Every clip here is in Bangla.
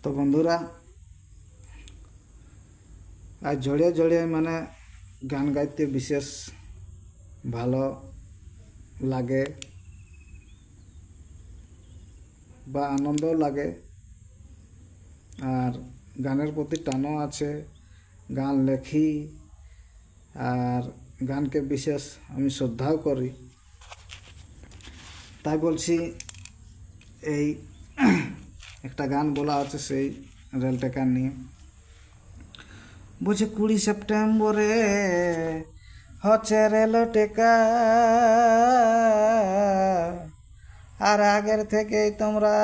তো বন্ধুরা, আজ জড়িয়ে জড়িয়ে মানে গান গাইতে বিশেষ ভালো লাগে বা আনন্দও লাগে, আর গানের প্রতি টানও আছে। গান লেখি আর গানকে বিশেষ আমি শ্রদ্ধাও করি। তাই বলছি, এই একটা গান বলা আছে সেই রেল টেকার নিয়ে। বলছে 20 সেপ্টেম্বরে হচ্ছে রেল টেকা, আর আগের থেকেই তোমরা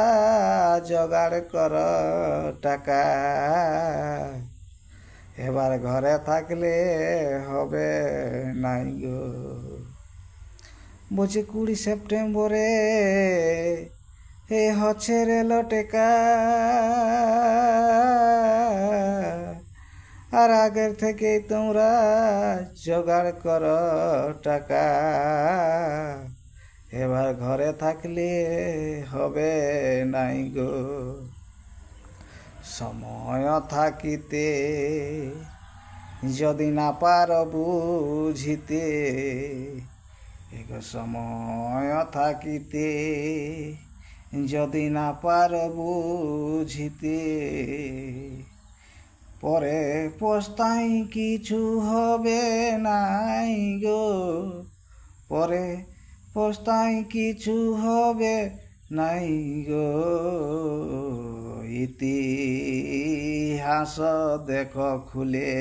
জোগাড় করো টাকা। এবার ঘরে থাকলে হবে নাই গো। বলছে 20 সেপ্টেম্বরে হচ্ছে রেল টেকা, আর আগের থেকেই তোমরা জোগাড় করো টাকা। এবার ঘরে থাকলে হবে নাই গো। সময় থাকিতে যদি না পার বুঝিতে, সময় থাকিতে যদি না পার বুঝিতে, পরে পস্তাই কিছু হবে নাই গো। পরে পস্তাই কিছু হবে নাই গো। ইতিহাস দেখো খুলে,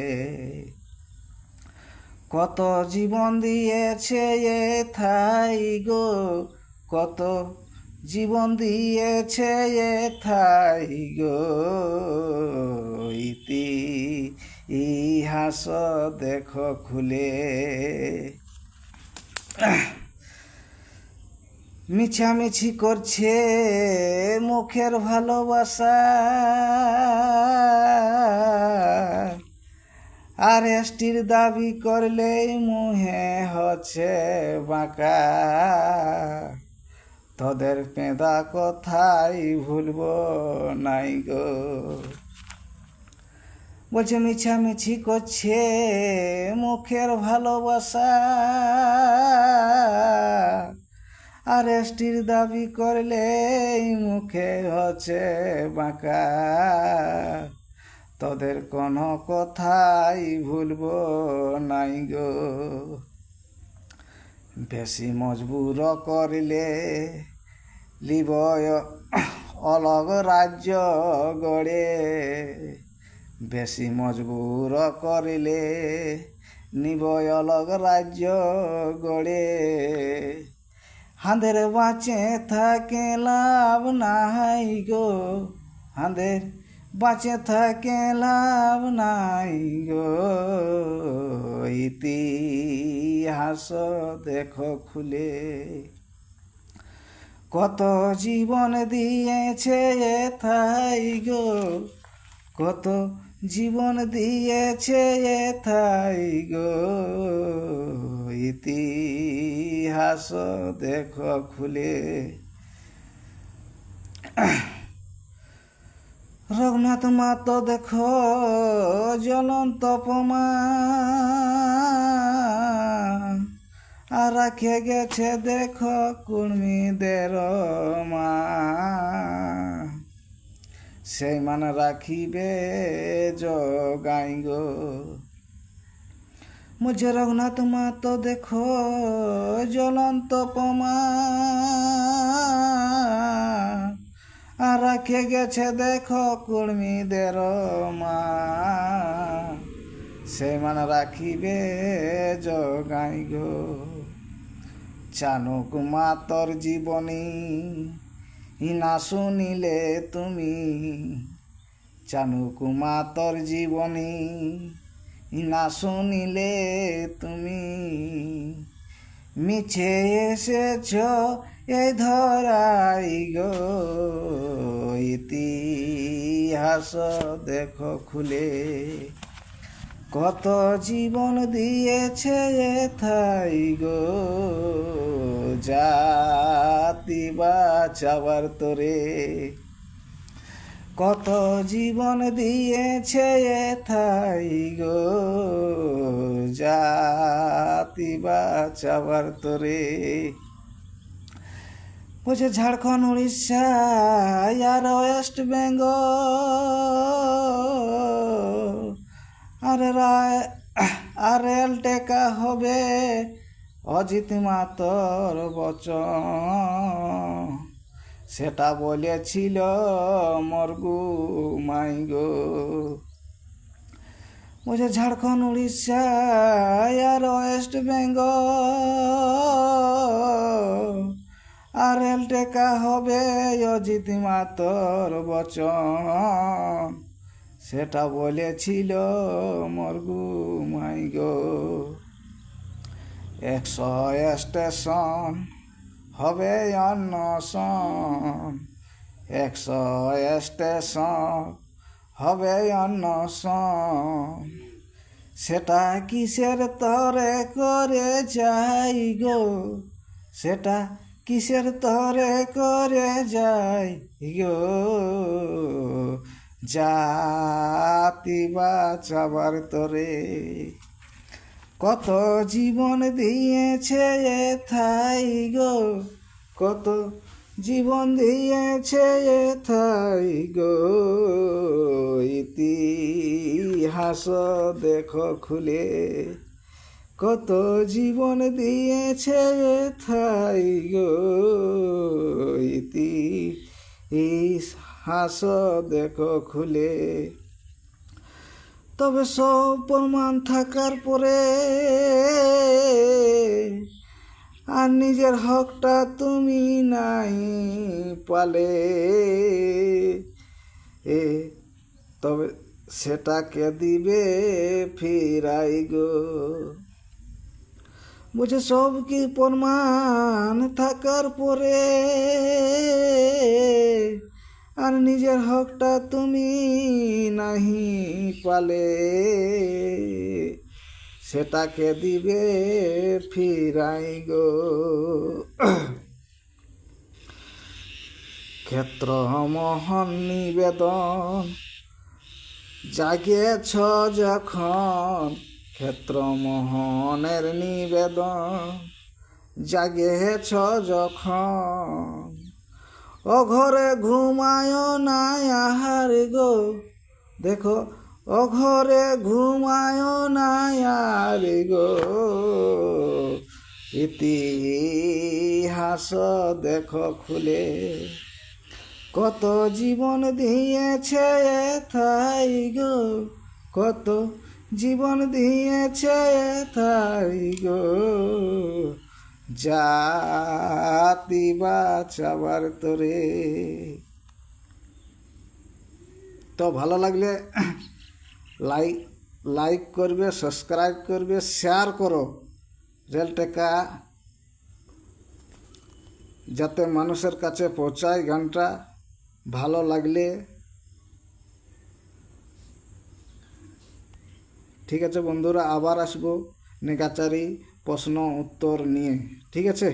কত জীবন দিয়েছে এথাই গো। কত জীবন দিয়েছে এথাই গো। ইতিহাস দেখো খুলে, মিছামিছি করছে মুখের ভালোবাসা, আর এসটির দাবি করলেই মুহে হচ্ছে বাঁকা। তোদের পেঁদা কথাই ভুলব নাই গো। বলছে মিছামিছি করছে মুখের ভালোবাসা, আর এসটির দাবি করলেই মুখে হচ্ছে বাঁকা। তোদের কোনো কথাই ভুলব নাই গো। বেশি মজবুর করলে লিব অলগ রাজ্য গড়ে। বেশি মজবুর করলে নিব অলগ রাজ্য গড়ে। হাঁদের বাঁচে থাকে লাভ নাই গো। হাঁদের বাঁচে থাকে লাভ নাই গো। ইতিহাস দেখো খুলে, কত জীবন দিয়েছে এথাই গো। কত জীবন দিয়েছে এথাই গো। ইতিহাস দেখো খুলে। রঘুনাথ মাতো দেখো জ্বলন্ত প্রমাণ, আর রাখে গেছে দেখো কুর্মীদের মা। সেই মান রাখিবে জগাই গো। মুঝে রঘুনাথ মাতো দেখো জ্বলন্ত প্রমাণ, আর রাখে গেছে দেখো কুর্মীদের মা। সে মান রাখিবে জগাই গো। চানুক মাতর জীবনী না শুনিলে তুমি, চানুক মাতর জীবনী না শুনিলে তুমি, মিছে এসেছ এই ধরাই গো। ইতিহাস দেখো খুলে, কত জীবন দিয়েছে এথাই গো। জাতি বাঁচাবার তোরে কত জীবন দিয়েছে এথাই গো জাতি বাঁচাবার তরে। বলছে ঝাড়খণ্ড, উড়িষ্যা আর ওয়েস্ট বেঙ্গল আর রেল টেকা হবে অজিত মাতর বচন। সেটা বলেছিল মর্গু মাই গো। বলছে ঝাড়খণ্ড, উড়িষ্যা আর ওয়েস্ট বেঙ্গল আর রেল টেকা হবে অজিত মাতর বচন। সেটা বলেছিল মর্গু মাই গো। 100 স্টেশন হবে অন্নশন, 100 স্টেশন হবে অন্নশন। সেটা কিসের তরে করে যাই গো, সেটা কিসের তরে করে যাই গো জাতি বাঁচাবার তরে। কত জীবন দিয়েছে এথাই গো, কত জীবন দিয়েছে এথাই গো। ইতিহাস দেখো খুলে, কত জীবন দিয়েছে এথাই গো। ইতিহাস দেখো খুলে। তবে সব প্রমাণ থাকার পরে আর নিজের হকটা তুমি নাই পালে, তবে সেটাকে দিবে ফিরাই গো। বলছে সব কি প্রমাণ থাকার পরে আর নিজের হকটা তুমি নাহি পালে, সেটাকে দিবে ফিরাই গো। ক্ষেত্র মহন নিবেদন জাগেছ যখন, ক্ষেত্র মোহনের নিবেদন জাগেছ যখন। ও ঘরে ঘুমায় না আহার গো, দেখো ও ঘরে ঘুমায় না আর গো। ইতিহাস দেখো খুলে, কত জীবন দিয়েছে এথাই গো, কত জীবন দিয়েছে এথাই গো জাতি বাঁচাবার তরে। তো ভালো লাগলে লাইক করবে, সাবস্ক্রাইব করবে, শেয়ার করো। রেল টেকা যাতে মানুষের কাছে পৌঁছায় গানটা ভালো লাগলে। ঠিক আছে বন্ধুরা, আবার আসবো নেকাচারি প্রশ্ন উত্তর নিয়ে। ঠিক আছে।